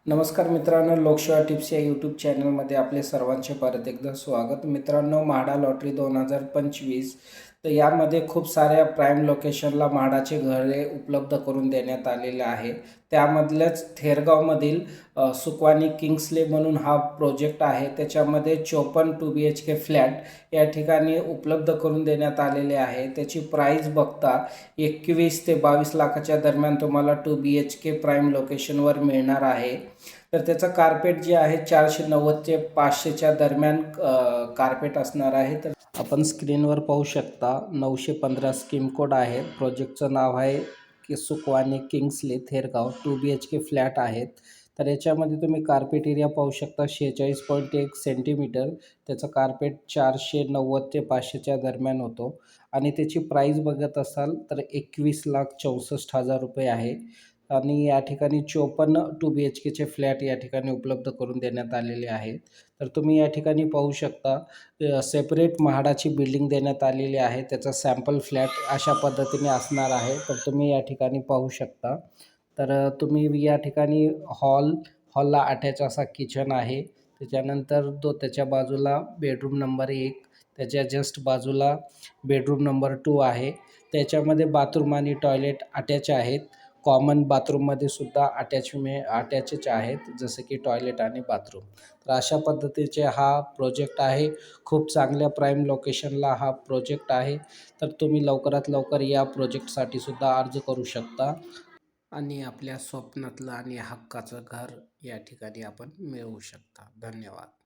नमस्कार मित्रांनो, लोकसेवा टिप्स या यूट्यूब चॅनलमध्ये आपले सर्वांचे परत एकदा स्वागत. मित्रांनो, म्हाडा लॉटरी 2025 तर यामध्ये खूप साऱ्या प्राईम लोकेशनला म्हाडाचे घरे उपलब्ध करून देण्यात आलेले आहे. त्यामधल्याच थेरगावमधील सुकवानी किंग्सले म्हणून हा प्रोजेक्ट आहे. त्याच्यामध्ये 54 2BHK फ्लॅट या ठिकाणी उपलब्ध करून देण्यात आलेले आहे. त्याची प्राईस बघता 21 ते 22 लाखाच्या दरम्यान तुम्हाला 2BHK प्राईम लोकेशनवर मिळणार आहे. तर त्याचं कार्पेट जे आहे 490 ते 500च्या दरम्यान कार्पेट असणार आहे. तर आपण स्क्रीनवर पाहू शकता 915 स्कीम कोड आहे. प्रोजेक्टचं नाव आहे की सुकवानी किंग्सले थेरगाव 2BHK फ्लॅट आहेत. तर याच्यामध्ये तुम्ही कार्पेट एरिया पाहू शकता 46.1 सेंटीमीटर. त्याचं कार्पेट 490 ते 500च्या दरम्यान होतो आणि त्याची प्राईस बघत असाल तर 21,64,000 रुपये आहे. आणि या ठिकाणी 54 2BHKचे फ्लॅट या ठिकाणी उपलब्ध करून देण्यात आलेले आहेत. तर तुम्ही या ठिकाणी पाहू शकता सेपरेट म्हाडाची बिल्डिंग देण्यात आलेली आहे. त्याचा सॅम्पल फ्लॅट अशा पद्धतीने असणार आहे. तर तुम्ही या ठिकाणी पाहू शकता. तर तुम्ही या ठिकाणी हॉलला अटॅच असा किचन आहे. त्याच्यानंतर त्याच्या बाजूला बेडरूम नंबर 1, त्याच्या जस्ट बाजूला बेडरूम नंबर 2 आहे. त्याच्यामध्ये बाथरूम आणि टॉयलेट अटॅच आहेत. कॉमन बाथरूममध्ये सुद्धा अटॅचच आहेत, जसं की टॉयलेट आणि बाथरूम. तर अशा पद्धतीचे हा प्रोजेक्ट आहे. खूप चांगल्या प्राईम लोकेशनला हा प्रोजेक्ट आहे. तर तुम्ही लवकरात लवकर या प्रोजेक्टसाठी सुद्धा अर्ज करू शकता आणि आपल्या स्वप्नातलं आणि हक्काचं घर या ठिकाणी आपण मिळवू शकता. धन्यवाद.